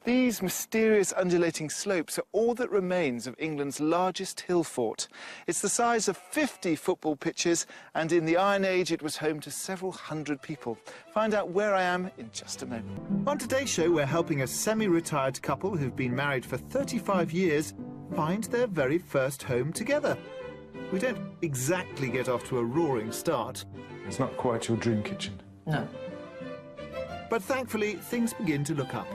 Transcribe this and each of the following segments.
These mysterious undulating slopes are all that remains of England's largest hill fort. It's the size of 50 football pitches, and in the Iron Age it was home to several hundred people. Find out where I am in just a moment. On today's show, we're helping a semi-retired couple who've been married for 35 years find their very first home together. We don't exactly get off to a roaring start. It's not quite your dream kitchen. No. But thankfully, things begin to look up.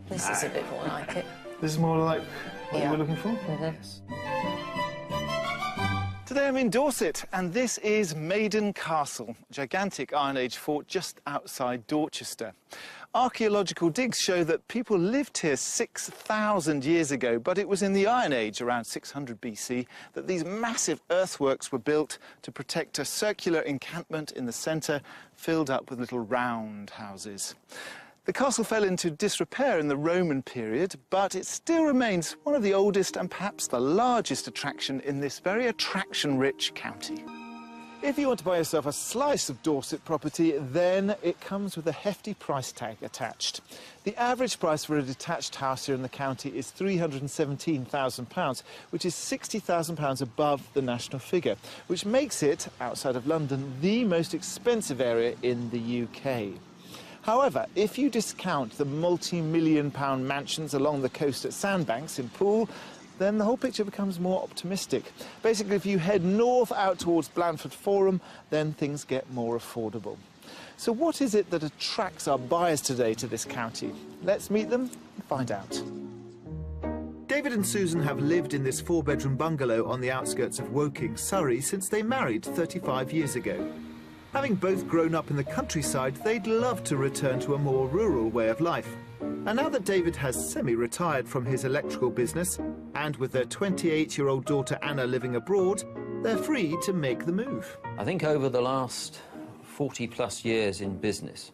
This is a bit more like it. This is more like what you were looking for? Yes. Today I'm in Dorset, and this is Maiden Castle, a gigantic Iron Age fort just outside Dorchester. Archaeological digs show that people lived here 6,000 years ago, but it was in the Iron Age, around 600 BC, that these massive earthworks were built to protect a circular encampment in the centre, filled up with little round houses. The castle fell into disrepair in the Roman period, but it still remains one of the oldest and perhaps the largest attraction in this very attraction-rich county. If you want to buy yourself a slice of Dorset property, then it comes with a hefty price tag attached. The average price for a detached house here in the county is £317,000, which is £60,000 above the national figure, which makes it, outside of London, the most expensive area in the UK. However, if you discount the multi-million-pound mansions along the coast at Sandbanks in Poole, then the whole picture becomes more optimistic. Basically, if you head north out towards Blandford Forum, then things get more affordable. So what is it that attracts our buyers today to this county? Let's meet them and find out. David and Susan have lived in this four-bedroom bungalow on the outskirts of Woking, Surrey, since they married 35 years ago. Having both grown up in the countryside, they'd love to return to a more rural way of life. And now that David has semi-retired from his electrical business, and with their 28-year-old daughter Anna living abroad, they're free to make the move. I think over the last 40-plus years in business,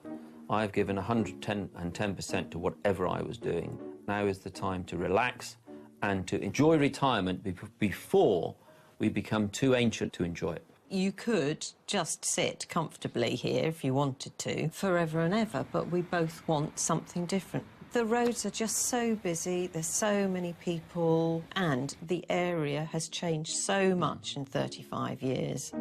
I've given 110% to whatever I was doing. Now is the time to relax and to enjoy retirement before we become too ancient to enjoy it. You could just sit comfortably here if you wanted to, forever and ever, but we both want something different. The roads are just so busy, there's so many people, and the area has changed so much in 35 years.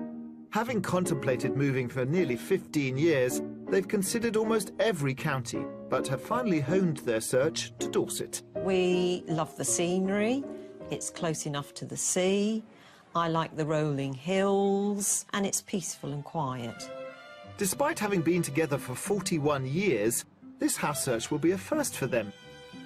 Having contemplated moving for nearly 15 years, they've considered almost every county, but have finally honed their search to Dorset. We love the scenery, it's close enough to the sea, I like the rolling hills, and it's peaceful and quiet. Despite having been together for 41 years, this house search will be a first for them.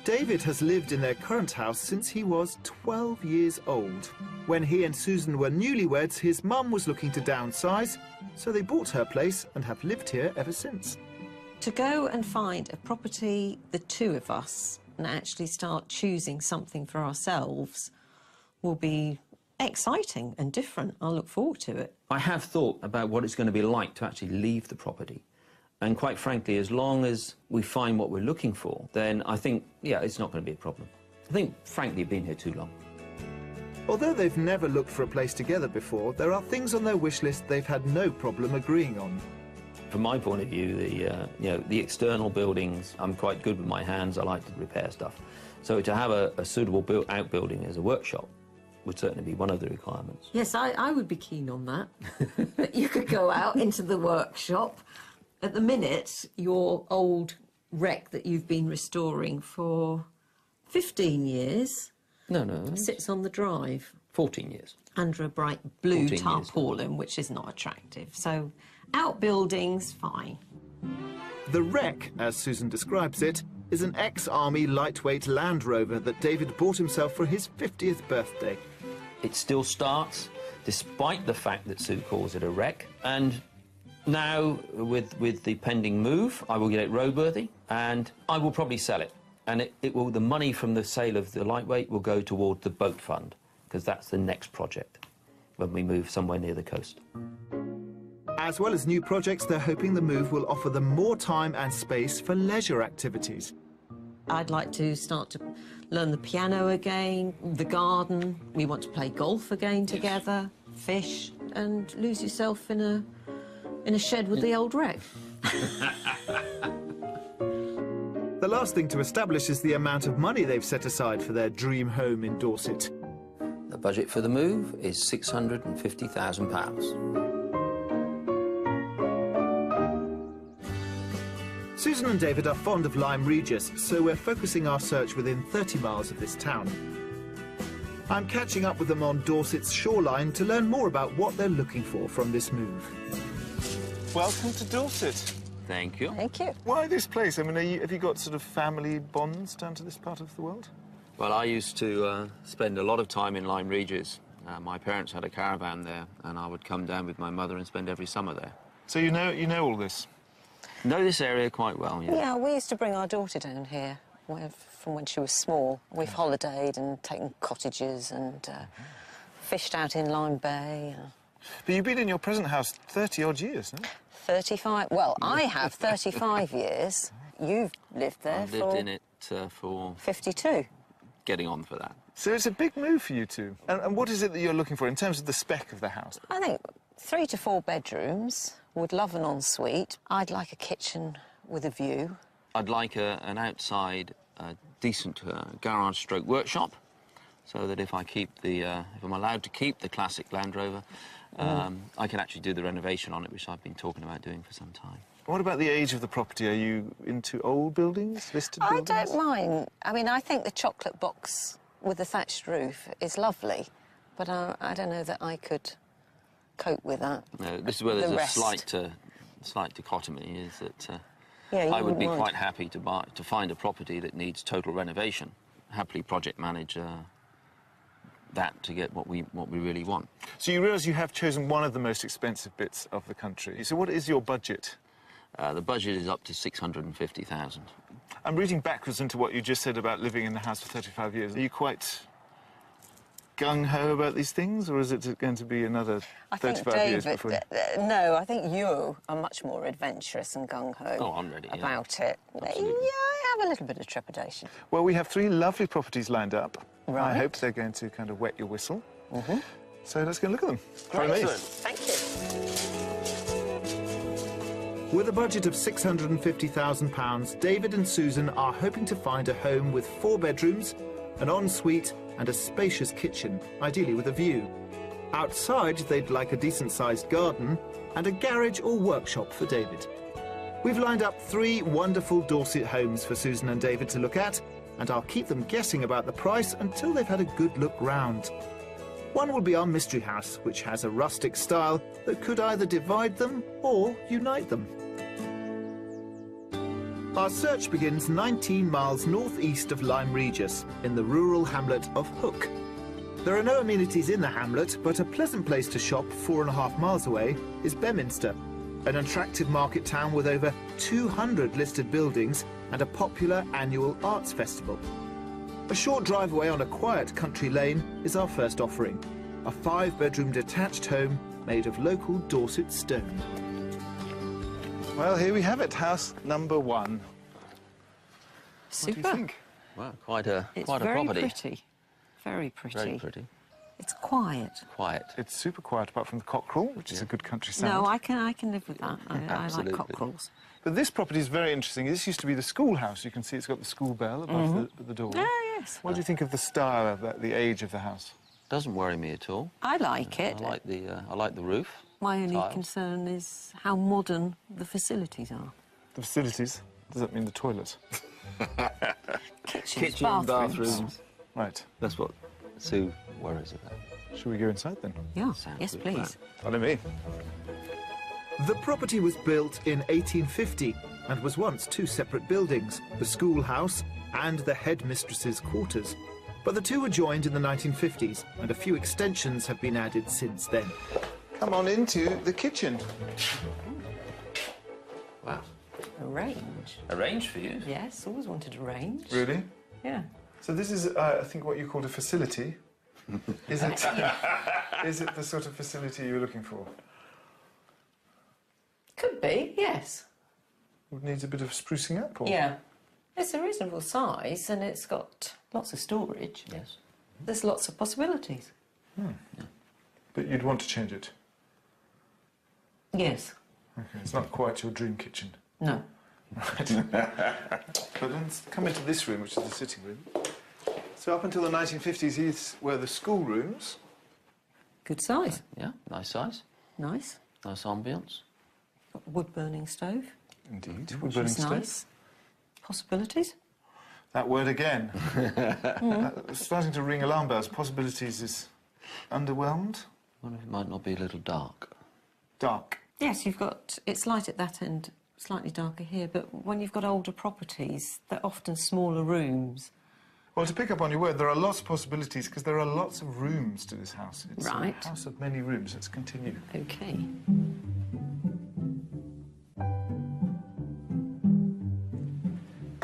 David has lived in their current house since he was 12 years old. When he and Susan were newlyweds, his mum was looking to downsize, so they bought her place and have lived here ever since. To go and find a property, the two of us, and actually start choosing something for ourselves will be exciting and different. I'll look forward to it. I have thought about what it's going to be like to actually leave the property. And quite frankly, as long as we find what we're looking for, then I think, yeah, it's not going to be a problem. I think, frankly, we've been here too long. Although they've never looked for a place together before, there are things on their wish list they've had no problem agreeing on. From my point of view, the external buildings, I'm quite good with my hands. I like to repair stuff. So to have a suitable outbuilding as a workshop would certainly be one of the requirements. Yes, I would be keen on that. That you could go out into the workshop. At the minute, your old wreck that you've been restoring for 15 years... No. Sits on the drive. 14 years. Under a bright blue tarpaulin, which is not attractive. So, outbuildings, fine. The wreck, as Susan describes it, is an ex-army lightweight Land Rover that David bought himself for his 50th birthday. It still starts, despite the fact that Sue calls it a wreck. And now, with the pending move, I will get it roadworthy, and I will probably sell it. And the money from the sale of the lightweight will go toward the boat fund, because that's the next project when we move somewhere near the coast. As well as new projects, they're hoping the move will offer them more time and space for leisure activities. I'd like to start to learn the piano again, the garden. We want to play golf again together, fish, and lose yourself in a shed with the old wreck. The last thing to establish is the amount of money they've set aside for their dream home in Dorset. The budget for the move is £650,000. Susan and David are fond of Lyme Regis, so we're focusing our search within 30 miles of this town. I'm catching up with them on Dorset's shoreline to learn more about what they're looking for from this move. Welcome to Dorset. Thank you. Thank you. Why this place? I mean, have you got sort of family bonds down to this part of the world? Well, I used to spend a lot of time in Lyme Regis. My parents had a caravan there, and I would come down with my mother and spend every summer there. So you know all this? Know this area quite well, yeah. Yeah, we used to bring our daughter down here from when she was small. We've holidayed and taken cottages and fished out in Lyme Bay. But you've been in your present house 30-odd years, no? 35. Well, I have 35 years. You've lived there I've lived in it for 52. getting on for that. So it's a big move for you two. And what is it that you're looking for in terms of the spec of the house? I think 3 to 4 bedrooms. Would love an ensuite. I'd like a kitchen with a view. I'd like an outside, decent garage stroke workshop, so that if I keep the, if I'm allowed to keep the classic Land Rover, I can actually do the renovation on it, which I've been talking about doing for some time. What about the age of the property? Are you into old buildings, listed buildings? I don't mind. I mean, I think the chocolate box with the thatched roof is lovely, but I don't know that I could cope with that. No, this is where there's a slight dichotomy, is that I would be quite happy to find a property that needs total renovation, happily project manage that to get what we really want. So you realise you have chosen one of the most expensive bits of the country. So what is your budget? The budget is up to £650,000. I'm reading backwards into what you just said about living in the house for 35 years. Are you quite gung-ho about these things, or is it going to be another 35 years before you... No, I think you are much more adventurous and gung-ho I'm ready, about it. Absolutely. Yeah, I have a little bit of trepidation. Well, we have 3 lovely properties lined up. Right. I hope they're going to kind of wet your whistle. So let's go and look at them. Follow me. Thank you. With a budget of £650,000, David and Susan are hoping to find a home with 4 bedrooms, an ensuite and a spacious kitchen, ideally with a view. Outside, they'd like a decent-sized garden and a garage or workshop for David. We've lined up 3 wonderful Dorset homes for Susan and David to look at, and I'll keep them guessing about the price until they've had a good look round. One will be our mystery house, which has a rustic style that could either divide them or unite them. Our search begins 19 miles northeast of Lyme Regis, in the rural hamlet of Hook. There are no amenities in the hamlet, but a pleasant place to shop 4.5 miles away is Beminster, an attractive market town with over 200 listed buildings and a popular annual arts festival. A short drive away on a quiet country lane is our first offering, a 5-bedroom detached home made of local Dorset stone. Well, here we have it, house number 1. Super. What do you think? Wow, quite a property. It's very pretty. Very pretty. Very pretty. It's quiet. Quiet. It's super quiet, apart from the cockerel, which is a good country sound. No, I can live with that. I like cockerels. But this property is very interesting. This used to be the schoolhouse. You can see it's got the school bell above the door. Yes. What do you think of the style of that, the age of the house? Doesn't worry me at all. I like it. I like the roof. My only tiles. concern is how modern the facilities are. The facilities? Does that mean the toilets? Kitchens, Kitchen, bathrooms. Right. That's what Sue worries about. Should we go inside then? Yeah, Sounds yes, good please. plan. Follow me. The property was built in 1850 and was once 2 separate buildings, the schoolhouse and the headmistress's quarters. But the 2 were joined in the 1950s, and a few extensions have been added since then. Come on into the kitchen. Wow. A range. A range for you? Yes, always wanted a range. Really? Yeah. So this is, I think, what you called a facility. Is it? Is it the sort of facility you were looking for? Could be, yes. Would need a bit of sprucing up, or? Yeah. It's a reasonable size and it's got lots of storage. Yes. There's lots of possibilities. But you'd want to change it? Yes. Okay, it's not quite your dream kitchen. No. Right. But let's come into this room, which is the sitting room. So up until the 1950s, these were the school rooms. Good size. Yeah, nice size. Nice. Nice ambience. Got wood-burning stove. Indeed, Which wood-burning is stove. nice. Possibilities. That word again. Starting to ring alarm bells. Possibilities is underwhelmed. I wonder if it might not be a little dark. Dark. Yes, you've got... It's light at that end, slightly darker here, but when you've got older properties, they're often smaller rooms. Well, to pick up on your word, there are lots of possibilities because there are lots of rooms to this house. It's Right. a house of many rooms. Let's continue. OK.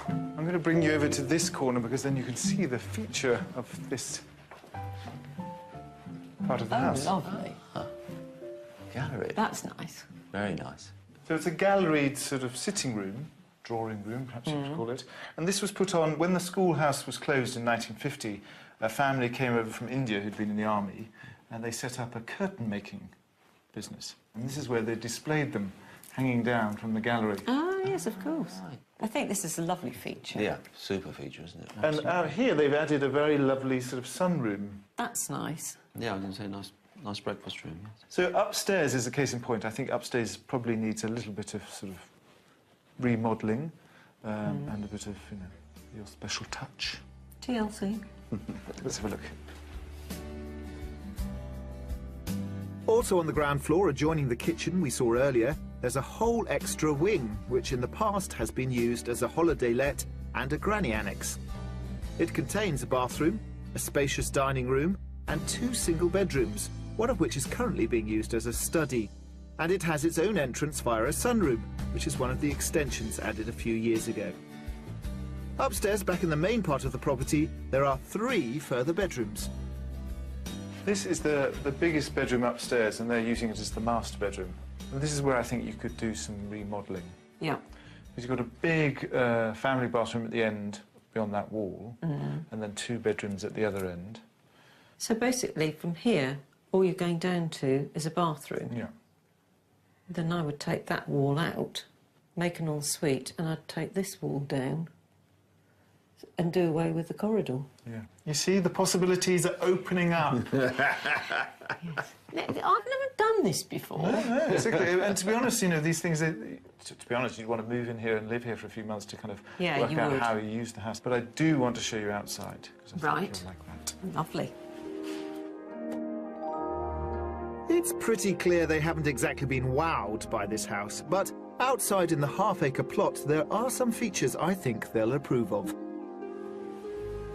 I'm going to bring you over to this corner because then you can see the feature of this part of the house. Lovely. Gallery. That's nice. Very nice. So it's a galleried sort of sitting room, drawing room, perhaps you could call it. And this was put on when the schoolhouse was closed in 1950. A family came over from India who'd been in the army, and they set up a curtain-making business. And this is where they displayed them, hanging down from the gallery. Ah, yes, of course. I think this is a lovely feature. Yeah, super feature, isn't it? And out here they've added a very lovely sort of sunroom. That's nice. Yeah, I was going to say nice breakfast room. Yes. So upstairs is a case in point. I think upstairs probably needs a little bit of sort of remodelling and a bit of, you know, your special touch. TLC. Let's have a look. Also on the ground floor, adjoining the kitchen we saw earlier, there's a whole extra wing, which in the past has been used as a holiday let and a granny annex. It contains a bathroom, a spacious dining room, and 2 single bedrooms, one of which is currently being used as a study. And it has its own entrance via a sunroom, which is one of the extensions added a few years ago. Upstairs, back in the main part of the property, there are 3 further bedrooms. This is the biggest bedroom upstairs, and they're using it as the master bedroom. And this is where I think you could do some remodelling. Yeah. Because you've got a big family bathroom at the end, beyond that wall, and then 2 bedrooms at the other end. So basically, from here, all you're going down to is a bathroom. Yeah. Then I would take that wall out, make an ensuite, and I'd take this wall down and do away with the corridor. Yeah. You see, the possibilities are opening up. Yes. I've never done this before. No, exactly. And to be honest, you know, these things, to be honest, you'd want to move in here and live here for a few months to kind of work out how you use the house. But I do want to show you outside, because I think you'll like that. Lovely. It's pretty clear they haven't exactly been wowed by this house, but outside in the half-acre plot, there are some features I think they'll approve of.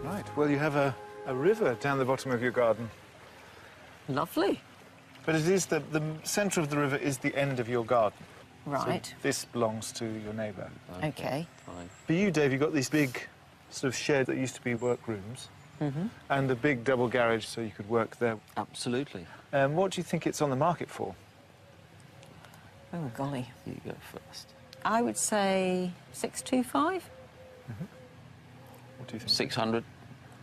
Right, well, you have a river down the bottom of your garden. Lovely. But it is the centre of the river is the end of your garden. Right. So this belongs to your neighbour. OK. Fine. For you, Dave, you've got these big sort of shed that used to be workrooms and a big double garage so you could work there. Absolutely. What do you think it's on the market for? Oh, golly. You go first. I would say 625. What do you think? 600.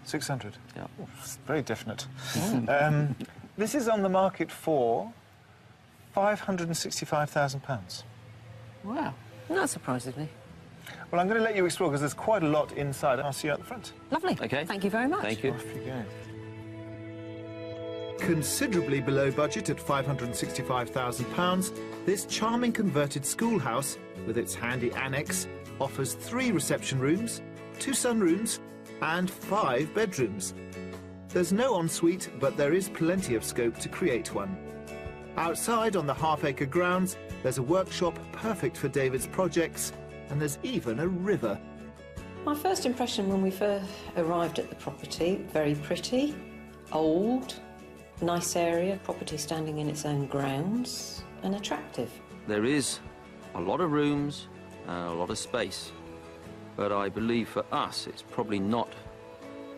600? Yeah. Oh, it's very definite. This is on the market for £565,000. Wow. That surprises me. Well, I'm going to let you explore because there's quite a lot inside. I'll see you at the front. Lovely. OK. Thank you very much. Thank you. Off you go. Considerably below budget at £565,000, this charming converted schoolhouse, with its handy annex, offers 3 reception rooms, 2 sunrooms, and 5 bedrooms. There's no ensuite, but there is plenty of scope to create one. Outside on the half-acre grounds, there's a workshop perfect for David's projects, and there's even a river. My first impression when we first arrived at the property, very pretty, old, nice area, property standing in its own grounds, and attractive. There is a lot of rooms, a lot of space, but I believe for us it's probably not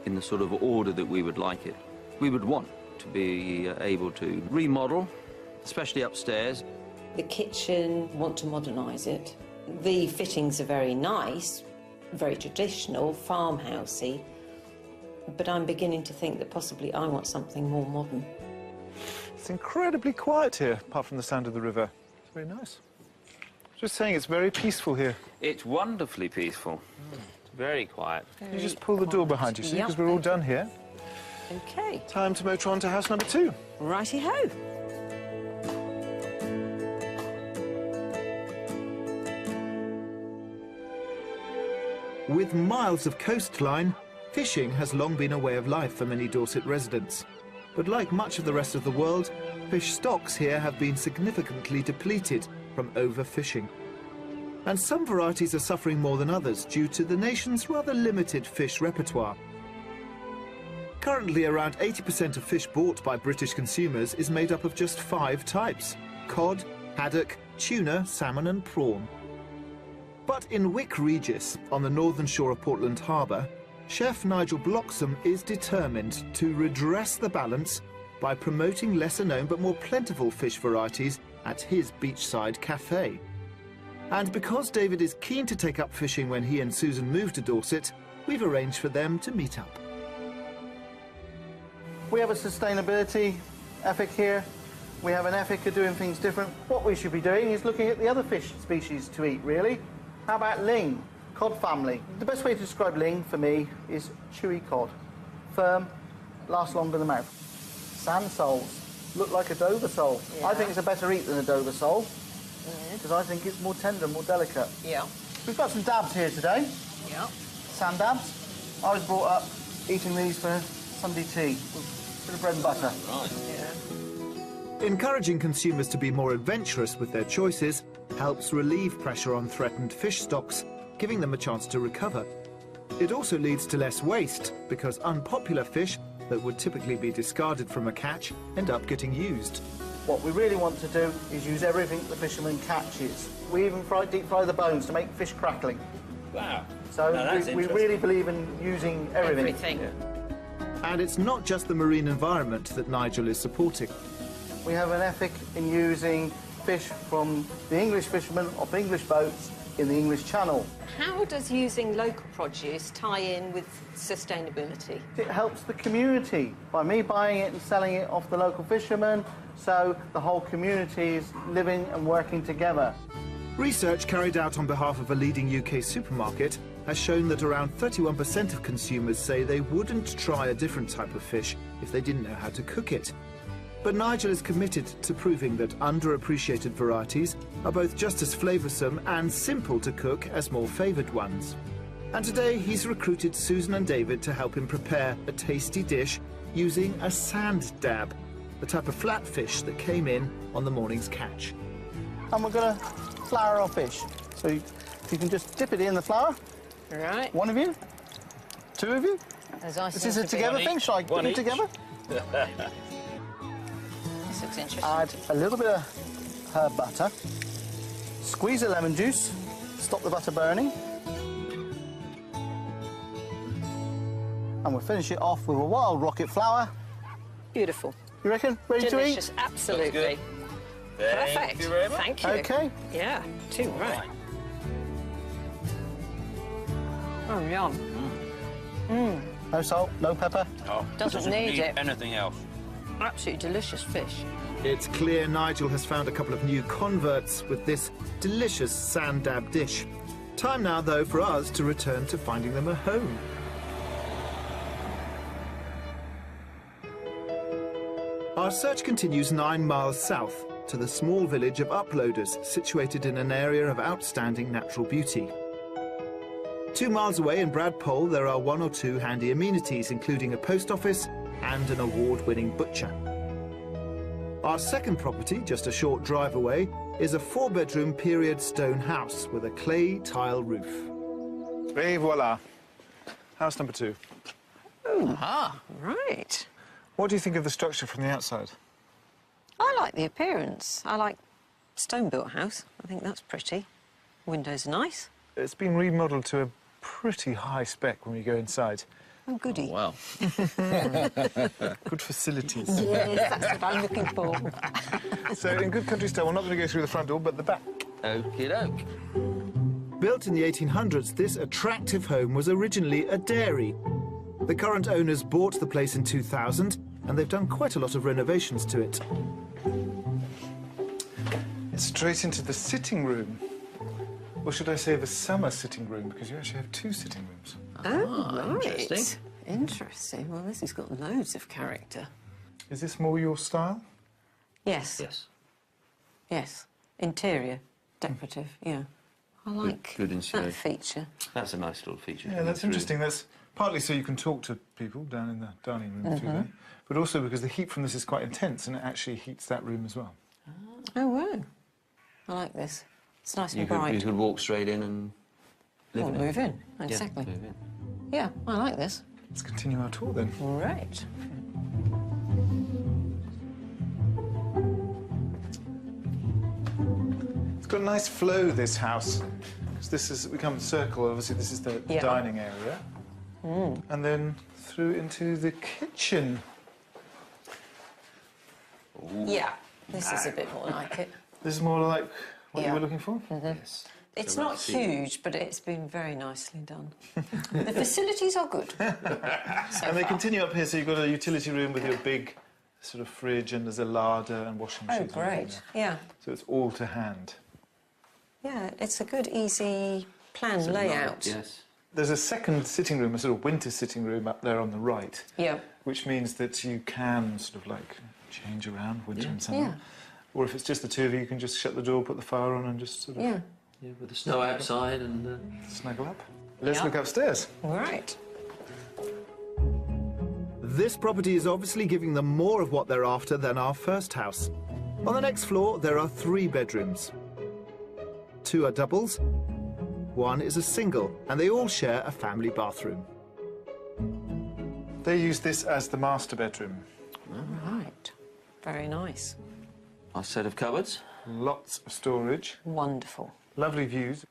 in the sort of order that we would like it. We would want to be able to remodel, especially upstairs. The kitchen, want to modernise it. The fittings are very nice, very traditional, farmhousey, but I'm beginning to think that possibly I want something more modern. It's incredibly quiet here, apart from the sound of the river. It's very nice. Just saying, it's very peaceful here. It's wonderfully peaceful. It's very quiet. You just pull the door behind you, see, because we're all done here. OK. Time to motor on to house number 2. Righty-ho. With miles of coastline, fishing has long been a way of life for many Dorset residents. But like much of the rest of the world, fish stocks here have been significantly depleted from overfishing. And some varieties are suffering more than others due to the nation's rather limited fish repertoire. Currently, around 80% of fish bought by British consumers is made up of just 5 types: cod, haddock, tuna, salmon and prawn. But in Wick Regis, on the northern shore of Portland Harbour, Chef Nigel Bloxham is determined to redress the balance by promoting lesser-known but more plentiful fish varieties at his beachside cafe. And because David is keen to take up fishing when he and Susan move to Dorset, we've arranged for them to meet up. We have a sustainability ethic here. We have an ethic of doing things different. What we should be doing is looking at the other fish species to eat, really. How about ling, cod family? The best way to describe ling, for me, is chewy cod. Firm, lasts longer than mouth. Sand soles look like a Dover sole. Yeah. I think it's a better eat than a Dover sole, because I think it's more tender and more delicate. Yeah. We've got some dabs here today. Yeah. Sand dabs. I was brought up eating these for Sunday tea. Bit of bread and butter. Right. Yeah. Encouraging consumers to be more adventurous with their choices helps relieve pressure on threatened fish stocks, giving them a chance to recover. It also leads to less waste, because unpopular fish that would typically be discarded from a catch end up getting used. What we really want to do is use everything the fisherman catches. We even deep fry the bones to make fish crackling. Wow. So Now that's we really believe in using everything. Everything. And it's not just the marine environment that Nigel is supporting. We have an ethic in using fish from the English fishermen off English boats in the English Channel. How does using local produce tie in with sustainability? It helps the community by me buying it and selling it off the local fishermen, so the whole community is living and working together. Research carried out on behalf of a leading UK supermarket has shown that around 31% of consumers say they wouldn't try a different type of fish if they didn't know how to cook it. But Nigel is committed to proving that underappreciated varieties are both just as flavoursome and simple to cook as more favoured ones. And today he's recruited Susan and David to help him prepare a tasty dish using a sand dab, the type of flat fish that came in on the morning's catch. And we're going to flour our fish. So you can just dip it in the flour. Right. One of you? Two of you? As I This is a together thing. Shall I put them together? This looks interesting. Add a little bit of herb butter. Squeeze the lemon juice. Stop the butter burning. And we'll finish it off with a wild rocket flour. Beautiful. You reckon? Ready Delicious. to eat? Absolutely. Perfect. Thank you very much. Thank you. OK. Yeah, too right. Oh, yum. No salt, no pepper. Oh, Doesn't need it. anything else. Absolutely delicious fish. It's clear Nigel has found a couple of new converts with this delicious sand dab dish. Time now, though, for us to return to finding them a home. Our search continues 9 miles south to the small village of Uploaders, situated in an area of outstanding natural beauty. 2 miles away in Bradpole, there are 1 or 2 handy amenities, including a post office and an award-winning butcher. Our second property, just a short drive away, is a 4-bedroom period stone house with a clay tile roof. Et voila. House number 2. Ah, right. What do you think of the structure from the outside? I like the appearance. I like stone-built house. I think that's pretty. Windows are nice. It's been remodelled to a pretty high spec when we go inside. Oh, goody. Wow. Good facilities. Yes, that's what I'm looking for. So, in good country style, we're not going to go through the front door, but the back. Okie doke. Built in the 1800s, this attractive home was originally a dairy. The current owners bought the place in 2000, and they've done quite a lot of renovations to it. It's straight into the sitting room. Or should I say the summer sitting room, because you actually have 2 sitting rooms. Oh, right. interesting. Interesting. Well, this has got loads of character. Is this more your style? Yes. Yes. Yes. Interior. Decorative, yeah. I like good that insulation. feature. That's a nice little feature. Yeah, that's interesting. That's partly so you can talk to people down in the dining room through there, but also because the heat from this is quite intense and it actually heats that room as well. Oh, wow. I like this. It's nice You and could, bright. you could walk straight in and live Or in it. move in, Yeah, exactly. move in. Yeah, I like this. Let's continue our tour then. Right. It's got a nice flow, this house. Because this has become a circle, obviously this is the Yeah. dining area. And then through into the kitchen. Yeah, this is a bit more like it. This is more like what you Yeah. were looking for? Yes. It's So not let's see. huge, but it's been very nicely done. The facilities are good. And they continue up here, so you've got a utility room with your big sort of fridge and there's a larder and washing Oh, machine. great. Yeah. So it's all to hand. Yeah, it's a good, easy plan So layout. Yes. There's a second sitting room, a sort of winter sitting room up there on the right, Yeah. which means that you can sort of like change around winter and summer. Yeah. Or if it's just the 2 of you, you can just shut the door, put the fire on and just sort of Yeah. Yeah, with the snow outside and... snuggle up. Let's Yeah. look upstairs. Right. This property is obviously giving them more of what they're after than our first house. On the next floor, there are 3 bedrooms. 2 are doubles, 1 is a single, and they all share a family bathroom. They use this as the master bedroom. Right. Very nice. Nice set of cupboards. Lots of storage, Wonderful. lovely views.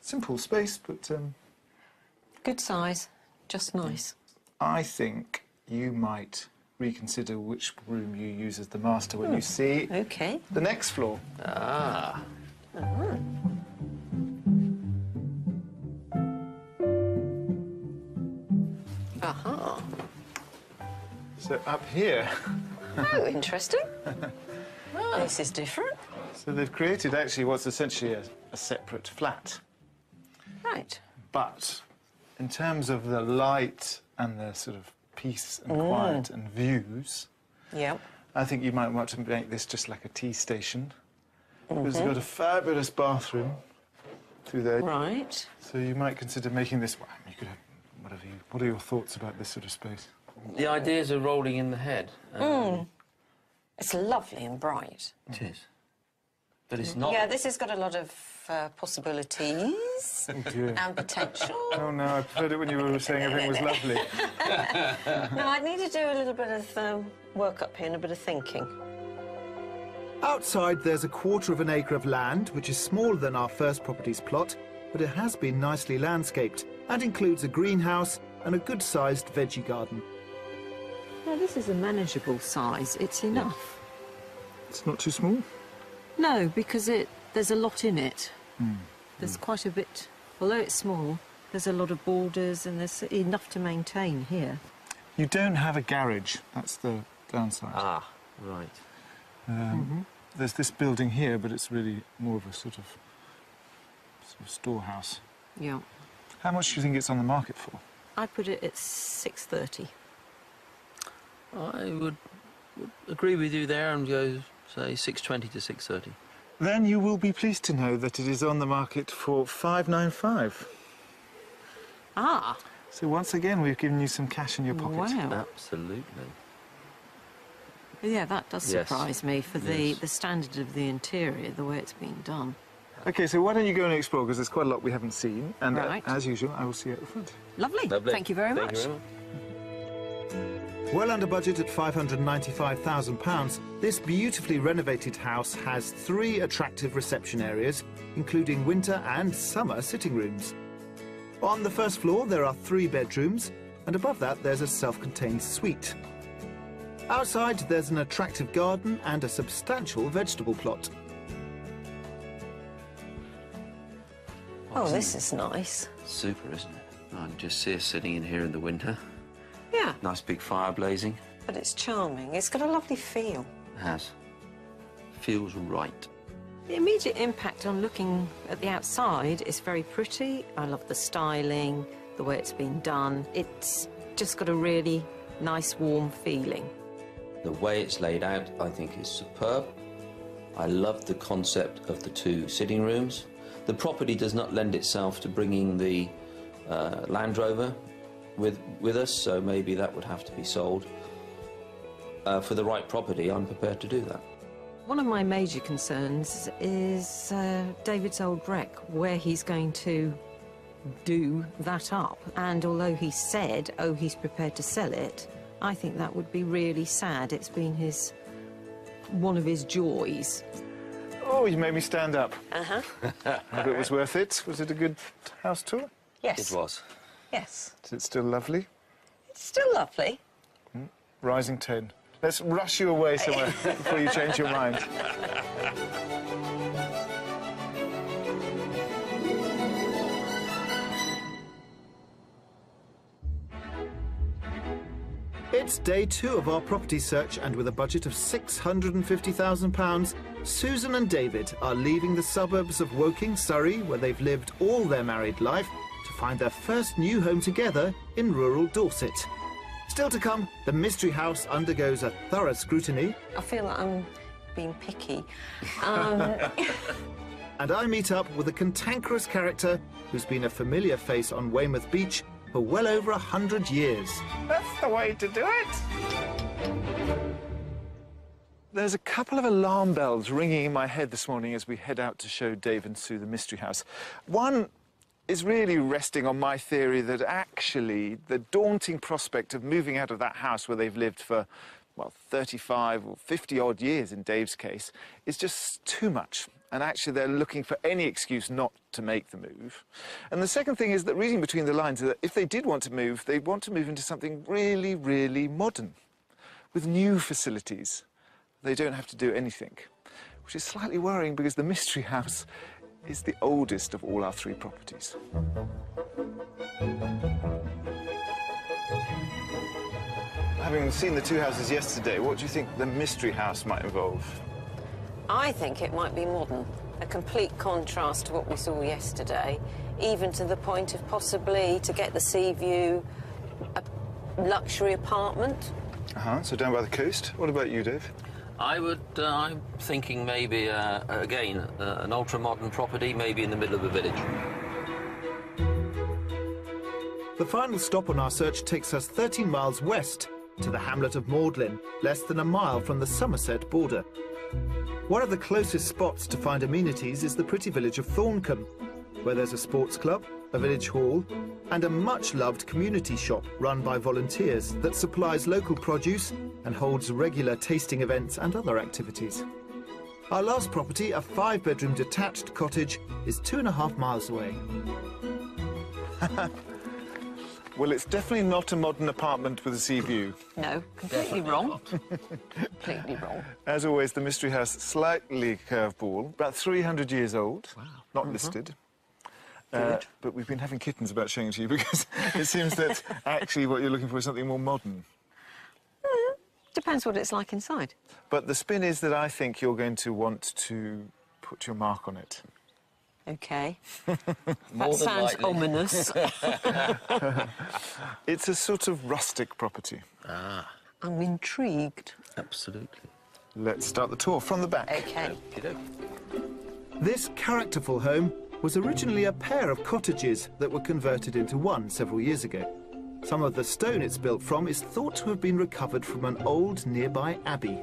Simple space, but Good size. Just nice. I think you might reconsider which room you use as the master when you see OK. the next floor. Ah. Aha. So up here, Oh, interesting. This is different. so they've created actually what's essentially a separate flat. Right. But in terms of the light and the sort of peace and quiet and views, Yep. I think you might want to make this just like a tea station. Because it's got a fabulous bathroom through there. Right. So you might consider making this. Well, you could have whatever you. What are your thoughts about this sort of space? The ideas are rolling in the head. It's lovely and bright. It is. But it's not... Yeah, this has got a lot of possibilities Dear. and potential. Oh no, I preferred it when you were saying everything was lovely. No, I need to do a little bit of work up here and a bit of thinking. Outside, there's a 1/4 of an acre of land, which is smaller than our first property's plot, but it has been nicely landscaped and includes a greenhouse and a good-sized veggie garden. No, this is a manageable size. It's enough. It's not too small. No, because there's a lot in it. There's quite a bit. Although it's small, there's a lot of borders and there's enough to maintain here. You don't have a garage. That's the downside. Ah, right. There's this building here, but it's really more of a sort of storehouse. Yeah. How much do you think it's on the market for? I put it at 630. I would agree with you there and go, say, 620 to 630. Then you will be pleased to know that it is on the market for 595. Ah, So once again, we've given you some cash in your pocket. wow. Absolutely. Yeah, that does Yes. surprise me for Yes. the standard of the interior, the way it's been done. OK, so why don't you go and explore, because there's quite a lot we haven't seen. And Right. as usual, I will see you at the front. Lovely. Lovely. Thank you very Thank much. you very much. Well under budget at £595,000, this beautifully renovated house has 3 attractive reception areas, including winter and summer sitting rooms. On the first floor, there are 3 bedrooms, and above that, there's a self-contained suite. Outside, there's an attractive garden and a substantial vegetable plot. Oh, this is nice. Super, isn't it? I can just see us sitting in here in the winter. Yeah, Nice big fire blazing. but it's charming. It's got a lovely feel. It has. Feels right. The immediate impact on looking at the outside is very pretty. I love the styling, the way it's been done. It's just got a really nice, warm feeling. The way it's laid out, I think, is superb. I love the concept of the 2 sitting rooms. The property does not lend itself to bringing the Land Rover with us, so maybe that would have to be sold. For the right property, I'm prepared to do that. One of my major concerns is David's old wreck, where he's going to do that up. And although he said, oh, he's prepared to sell it, I think that would be really sad. It's been one of his joys. Oh, you made me stand up. Uh-huh. Hope it was worth it. Was it a good house tour? Yes. It was. Yes. Is it still lovely? It's still lovely. Rising 10. Let's rush you away somewhere before you change your mind. It's day 2 of our property search, and with a budget of £650,000, Susan and David are leaving the suburbs of Woking, Surrey, where they've lived all their married life, to find their first new home together in rural Dorset. Still to come, the mystery house undergoes a thorough scrutiny. I feel like I'm being picky. And I meet up with a cantankerous character who's been a familiar face on Weymouth Beach for well over 100 years. That's the way to do it. There's a couple of alarm bells ringing in my head this morning as we head out to show Dave and Sue the mystery house. One is really resting on my theory that actually the daunting prospect of moving out of that house where they've lived for, well, 35 or 50 odd years in Dave's case is just too much. And actually they're looking for any excuse not to make the move. And the second thing is that, reading between the lines, is that if they did want to move, they'd want to move into something really, really modern, with new facilities. They don't have to do anything, which is slightly worrying because the mystery house is the oldest of all our 3 properties. Having seen the 2 houses yesterday, what do you think the mystery house might involve? I think it might be modern, a complete contrast to what we saw yesterday, even to the point of possibly, to get the sea view, a luxury apartment. So down by the coast. What about you, Dave? I'm thinking maybe, again, an ultra-modern property, maybe in the middle of a village. The final stop on our search takes us 13 miles west to the hamlet of Magdalen, less than a mile from the Somerset border. One of the closest spots to find amenities is the pretty village of Thorncombe, where there's a sports club, a village hall, and a much-loved community shop run by volunteers that supplies local produce and holds regular tasting events and other activities. Our last property, a 5-bedroom detached cottage, is 2.5 miles away. Well, it's definitely not a modern apartment with a sea view. No, completely wrong. Completely wrong. As always, the mystery house, slightly curveball, about 300 years old, not listed. But we've been having kittens about showing it to you because it seems that actually what you're looking for is something more modern. Depends what it's like inside. But the spin is that I think you're going to want to put your mark on it. OK. That sounds ominous. It's a sort of rustic property. I'm intrigued. Absolutely. Let's start the tour from the back. OK. This characterful home was originally a pair of cottages that were converted into one several years ago. Some of the stone it's built from is thought to have been recovered from an old nearby abbey.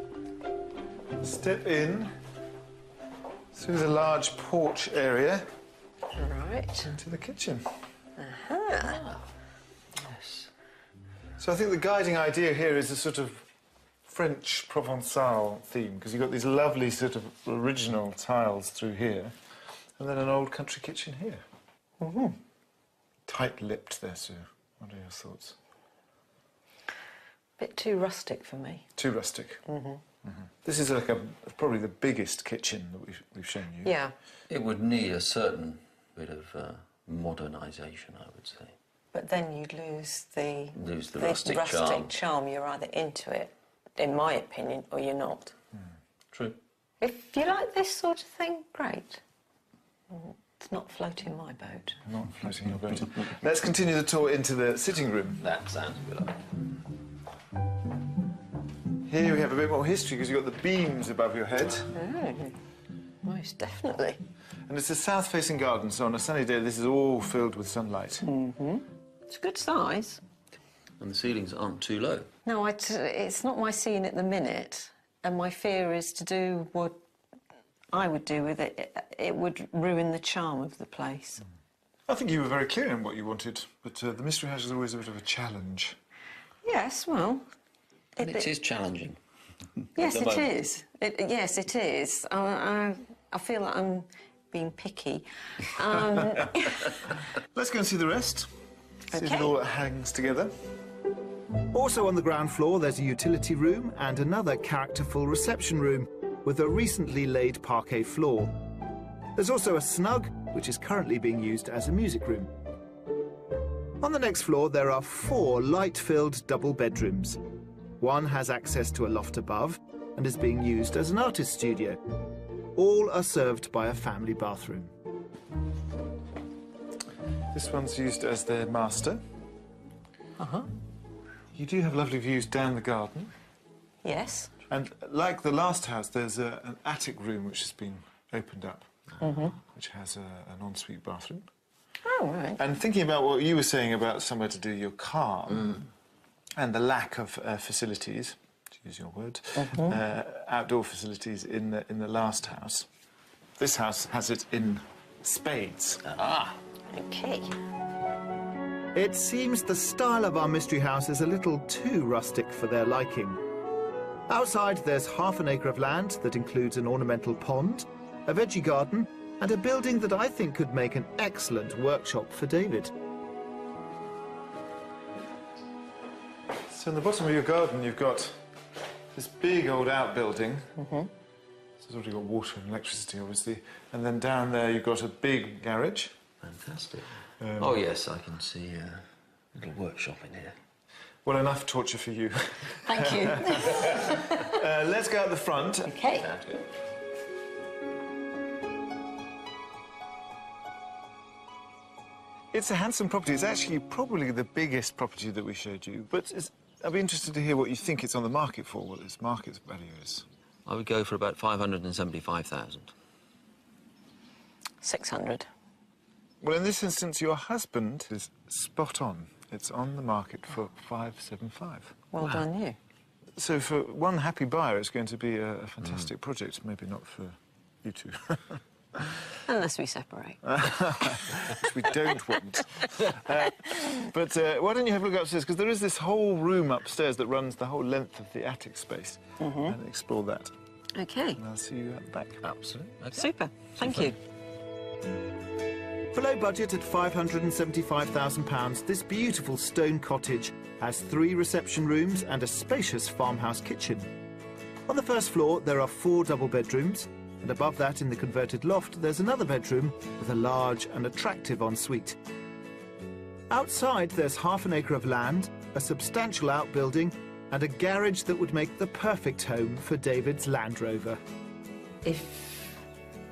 Step in through the large porch area. Right. Into the kitchen. Yes. So I think the guiding idea here is a sort of French Provençal theme, because you've got these lovely sort of original tiles through here, and then an old country kitchen here. Tight-lipped there, Sue. What are your thoughts? Bit too rustic for me. Too rustic. This is like probably the biggest kitchen that we've shown you. Yeah. It would need a certain bit of modernisation, I would say. But then you'd lose the rustic charm. charm. You're either into it, in my opinion, or you're not. True. If you like this sort of thing, great. It's not floating my boat. Not floating your boat. Let's continue the tour into the sitting room. That sounds a good idea. Here we have a bit more history because you've got the beams above your head. Oh, most definitely. And it's a south-facing garden, so on a sunny day this is all filled with sunlight. It's a good size. And the ceilings aren't too low. No, it's not my scene at the minute, and my fear is to do what I would do with it. It would ruin the charm of the place. I think you were very clear in what you wanted, but the Mystery House is always a bit of a challenge. Yes, well... And it is challenging. Yes, it is. Yes, it is. I feel like I'm being picky. Let's go and see the rest. See if it OK. all hangs together. Also on the ground floor, there's a utility room and another characterful reception room with a recently laid parquet floor. There's also a snug, which is currently being used as a music room. On the next floor, there are 4 light-filled double bedrooms. One has access to a loft above and is being used as an artist studio. All are served by a family bathroom. This one's used as their master. You do have lovely views down the garden. Yes. And like the last house, there's an attic room which has been opened up, which has an ensuite bathroom. Oh, right. And thinking about what you were saying about somewhere to do your car and the lack of facilities, to use your word, outdoor facilities in the last house, this house has it in spades. OK. It seems the style of our mystery house is a little too rustic for their liking. Outside, there's half an acre of land that includes an ornamental pond, a veggie garden, and a building that I think could make an excellent workshop for David. So in the bottom of your garden, you've got this big old outbuilding. So it's already got water and electricity, obviously. And then down there, you've got a big garage. Fantastic. Oh, yes, I can see a little workshop in here. Well, enough torture for you. Thank you. Let's go out the front. OK. Sounds good. It's a handsome property. It's actually probably the biggest property that we showed you. But I'd be interested to hear what you think it's on the market for, what its market value is. I would go for about 575,000. 600. Well, in this instance, your husband is spot on. It's on the market for 575. Well done, you. So for one happy buyer, it's going to be a fantastic project. Maybe not for you two. Unless we separate. Which we don't want. But why don't you have a look upstairs? Because there is this whole room upstairs that runs the whole length of the attic space. And explore that. OK. And I'll see you at the back. Absolutely. Okay. Super. Thank you. Below budget at £575,000, this beautiful stone cottage has 3 reception rooms and a spacious farmhouse kitchen. On the first floor, there are 4 double bedrooms, and above that, in the converted loft, there's another bedroom with a large and attractive ensuite. Outside, there's half an acre of land, a substantial outbuilding, and a garage that would make the perfect home for David's Land Rover. If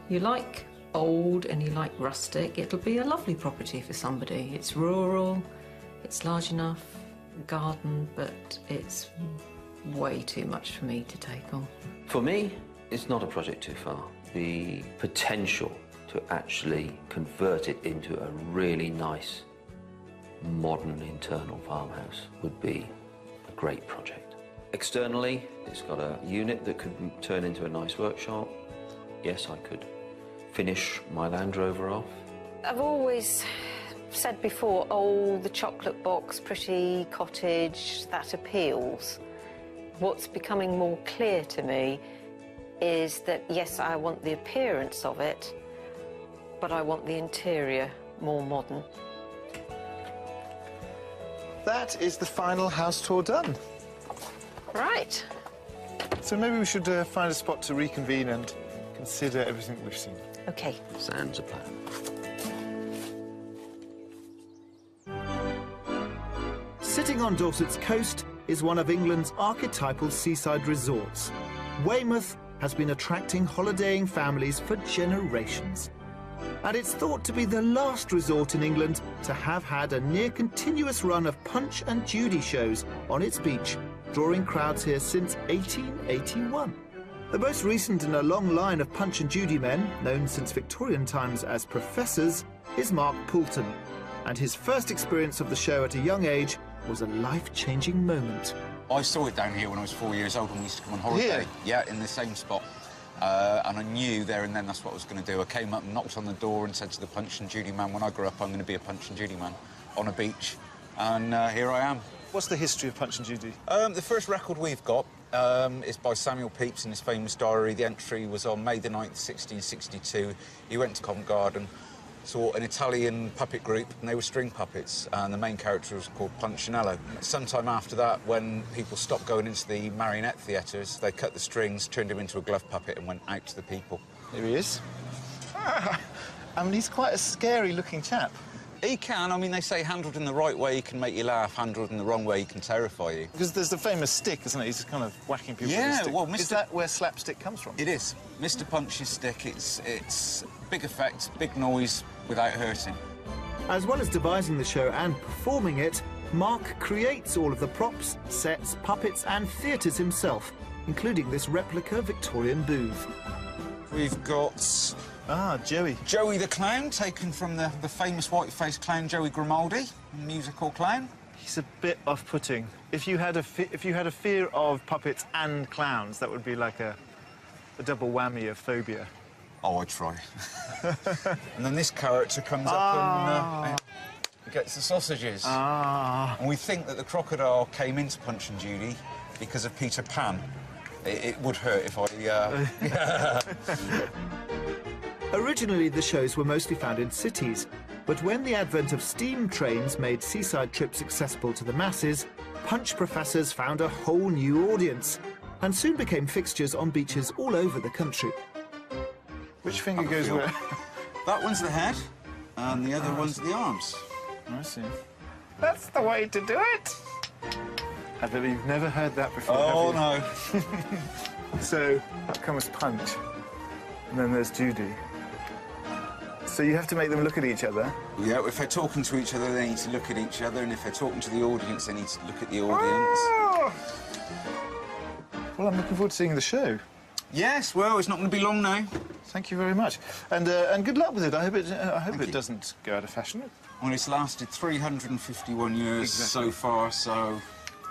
you like old and you like rustic, it'll be a lovely property for somebody. It's rural, it's large enough, garden, but it's way too much for me to take on. For me, it's not a project too far. The potential to actually convert it into a really nice, modern internal farmhouse would be a great project. Externally, it's got a unit that could turn into a nice workshop. Yes, I could finish my Land Rover off. I've always said before, oh, the chocolate box, pretty cottage, that appeals. What's becoming more clear to me is that, yes, I want the appearance of it, but I want the interior more modern. That is the final house tour done. Right. So maybe we should find a spot to reconvene and consider everything we've seen. OK. Sounds a plan. Sitting on Dorset's coast is one of England's archetypal seaside resorts, Weymouth has been attracting holidaying families for generations. And it's thought to be the last resort in England to have had a near-continuous run of Punch and Judy shows on its beach, drawing crowds here since 1881. The most recent in a long line of Punch and Judy men, known since Victorian times as professors, is Mark Poulton. And his first experience of the show at a young age was a life-changing moment. I saw it down here when I was 4 years old when we used to come on holiday. Here? Yeah, in the same spot. And I knew there and then that's what I was going to do. I came up and knocked on the door and said to the Punch and Judy man, when I grow up, I'm going to be a Punch and Judy man on a beach. And here I am. What's the history of Punch and Judy? The first record we've got is by Samuel Pepys in his famous diary. The entry was on May the 9th, 1662. He went to Covent Garden, saw an Italian puppet group, and they were string puppets, and the main character was called Punchinello. Sometime after that, when people stopped going into the marionette theatres, they cut the strings, turned him into a glove puppet, and went out to the people. Here he is. I mean, he's quite a scary-looking chap. He can. I mean, they say handled in the right way, he can make you laugh. Handled in the wrong way, he can terrify you. Because there's the famous stick, isn't it? He's just kind of whacking people with a Yeah, stick. well, Is that where slapstick comes from? It is. Mr. Punch's stick, it's big effect, big noise, without hurting. As well as devising the show and performing it, Mark creates all of the props, sets, puppets and theatres himself, including this replica Victorian booth. We've got... Joey. Joey the Clown, taken from the famous white-faced clown Joey Grimaldi, musical clown. He's a bit off-putting. If you had a fear of puppets and clowns, that would be like a double whammy of phobia. Oh, I'd try. And then this character comes up and gets the sausages. And we think that the crocodile came into Punch and Judy because of Peter Pan. It would hurt if I... Originally, the shows were mostly found in cities, but when the advent of steam trains made seaside trips accessible to the masses, Punch professors found a whole new audience and soon became fixtures on beaches all over the country. Which finger goes where? That one's the head, and the other one's the arms. I see. That's the way to do it. I believe you've never heard that before, Oh, have you? no. So, that comes Punch, and then there's Judy. So you have to make them look at each other? Yeah, if they're talking to each other, they need to look at each other, and if they're talking to the audience, they need to look at the audience. Well, I'm looking forward to seeing the show. Yes, well, it's not going to be long now. Thank you very much. And good luck with it. I hope it doesn't go out of fashion. Well, it's lasted 351 years so far, so...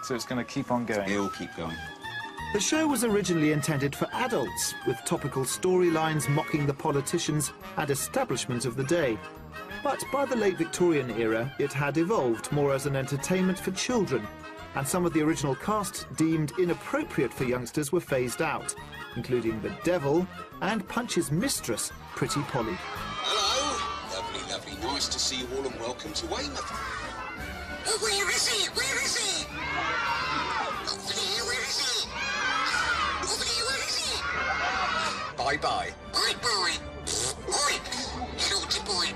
So it's going to keep on going. It'll keep going. The show was originally intended for adults, with topical storylines mocking the politicians and establishment of the day. But by the late Victorian era, it had evolved more as an entertainment for children, and some of the original cast deemed inappropriate for youngsters were phased out, including the Devil and Punch's mistress, Pretty Polly. Hello. Lovely, lovely. Nice to see you all and welcome to Weymouth. Oh, where is it? Where is it? Over there, where is it? Over there, where is it? Bye-bye. Bye-bye. Oi. Hello to boy.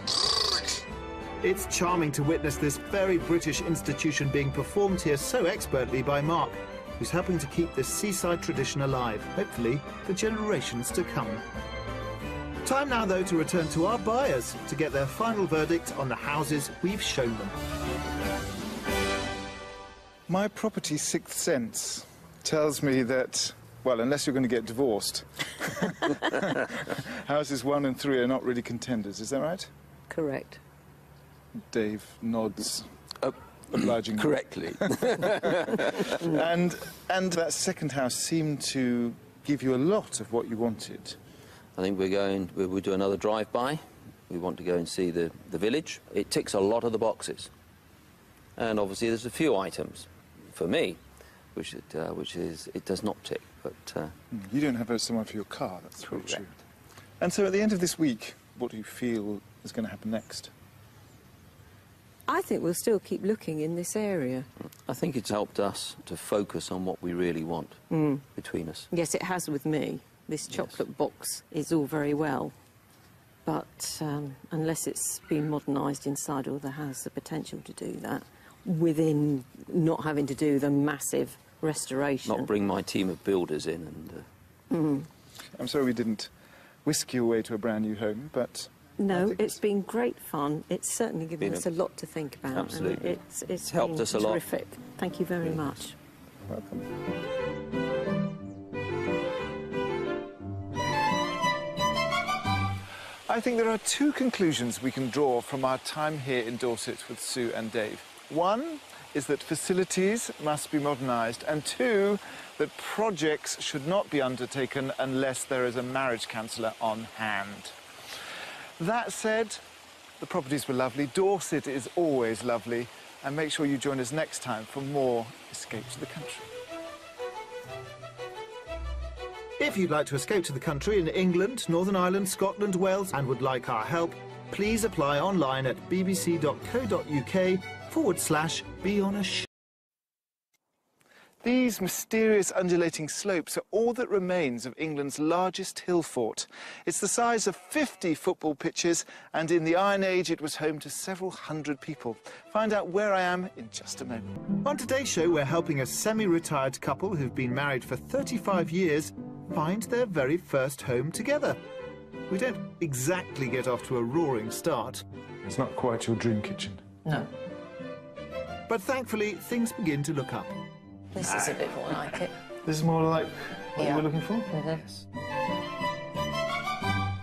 It's charming to witness this very British institution being performed here so expertly by Mark, who's helping to keep this seaside tradition alive, hopefully for generations to come. Time now, though, to return to our buyers to get their final verdict on the houses we've shown them. My property sixth sense tells me that, well, unless you're going to get divorced, houses 1 and 3 are not really contenders. Is that right? Correct. Dave nods obligingly. Correctly. And that second house seemed to give you a lot of what you wanted. I think we'll do another drive-by. We want to go and see the village. It ticks a lot of the boxes. And obviously there's a few items, for me, which it does not tick. But You don't have someone for your car, that's very Correct. true. And so at the end of this week, what do you feel is going to happen next? I think we'll still keep looking in this area. I think it's helped us to focus on what we really want between us. Yes, it has with me. This chocolate box is all very well, but unless it's been modernised inside or there has the potential to do that, within not having to do the massive restoration. Not bring my team of builders in and... I'm sorry we didn't whisk you away to a brand new home, but... No, it's been great fun. It's certainly given us a lot to think about. Absolutely. And it's helped been us a lot. terrific. Thank you very much. Welcome. I think there are two conclusions we can draw from our time here in Dorset with Sue and Dave. One is that facilities must be modernised, and two, that projects should not be undertaken unless there is a marriage counsellor on hand. That said, the properties were lovely. Dorset is always lovely. And make sure you join us next time for more Escape to the Country. If you'd like to escape to the country in England, Northern Ireland, Scotland, Wales and would like our help, please apply online at bbc.co.uk/be-on-a-ship. These mysterious undulating slopes are all that remains of England's largest hill fort. It's the size of 50 football pitches, and in the Iron Age it was home to several hundred people. Find out where I am in just a moment. On today's show, we're helping a semi-retired couple who've been married for 35 years find their very first home together. We don't exactly get off to a roaring start. It's not quite your dream kitchen. No. But thankfully, things begin to look up. This is a bit more like it. This is more like what you were looking for? Yes.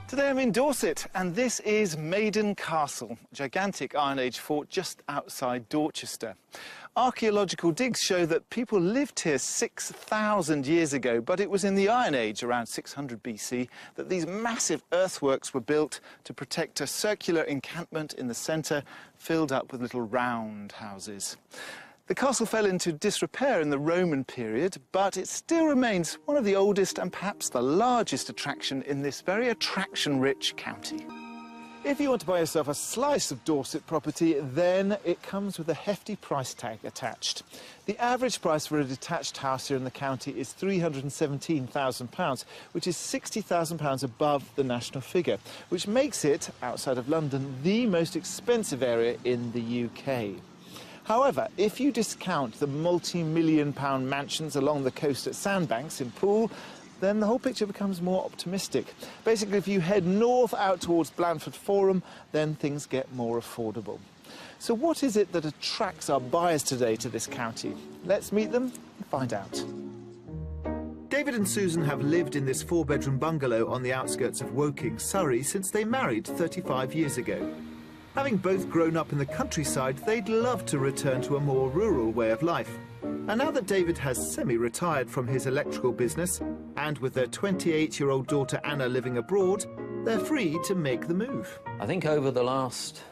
Today I'm in Dorset, and this is Maiden Castle, a gigantic Iron Age fort just outside Dorchester. Archaeological digs show that people lived here 6,000 years ago, but it was in the Iron Age, around 600 BC, that these massive earthworks were built to protect a circular encampment in the centre, filled up with little round houses. The castle fell into disrepair in the Roman period, but it still remains one of the oldest and perhaps the largest attraction in this very attraction-rich county. If you want to buy yourself a slice of Dorset property, then it comes with a hefty price tag attached. The average price for a detached house here in the county is £317,000, which is £60,000 above the national figure, which makes it, outside of London, the most expensive area in the UK. However, if you discount the multi-million-pound mansions along the coast at Sandbanks in Poole, then the whole picture becomes more optimistic. Basically, if you head north out towards Blandford Forum, then things get more affordable. So what is it that attracts our buyers today to this county? Let's meet them and find out. David and Susan have lived in this four-bedroom bungalow on the outskirts of Woking, Surrey, since they married 35 years ago. Having both grown up in the countryside, they'd love to return to a more rural way of life. And now that David has semi-retired from his electrical business, and with their 28-year-old daughter Anna living abroad, they're free to make the move. I think over the last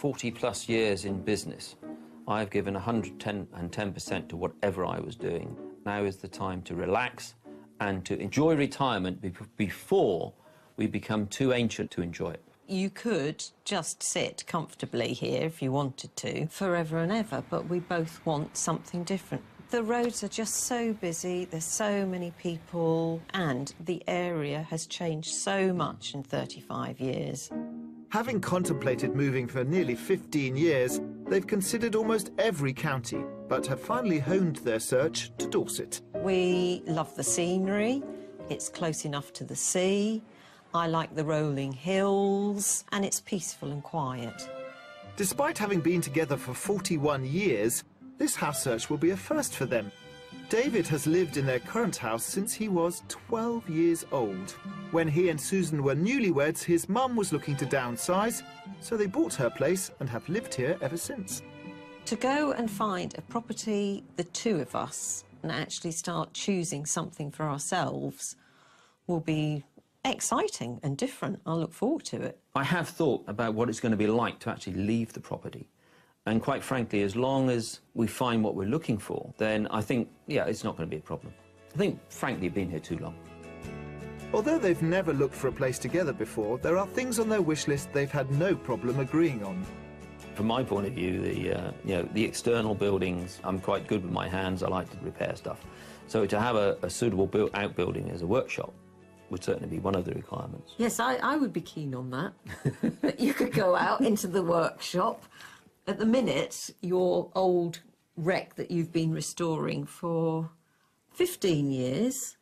40-plus years in business, I've given 110% to whatever I was doing. Now is the time to relax and to enjoy retirement before we become too ancient to enjoy it. You could just sit comfortably here if you wanted to, forever and ever, but we both want something different. The roads are just so busy, there's so many people, and the area has changed so much in 35 years. Having contemplated moving for nearly 15 years, they've considered almost every county, but have finally honed their search to Dorset. We love the scenery, it's close enough to the sea, I like the rolling hills, and it's peaceful and quiet. Despite having been together for 41 years, this house search will be a first for them. David has lived in their current house since he was 12 years old. When he and Susan were newlyweds, his mum was looking to downsize, so they bought her place and have lived here ever since. To go and find a property, the two of us, and actually start choosing something for ourselves will be exciting and different. I'll look forward to it. I have thought about what it's going to be like to actually leave the property. And quite frankly, as long as we find what we're looking for, then I think, yeah, it's not going to be a problem. I think, frankly, we've been here too long. Although they've never looked for a place together before, there are things on their wish list they've had no problem agreeing on. From my point of view, the external buildings, I'm quite good with my hands. I like to repair stuff. So to have a suitable outbuilding as a workshop would certainly be one of the requirements. Yes, I would be keen on that. That you could go out into the workshop. At the minute, your old wreck that you've been restoring for 15 years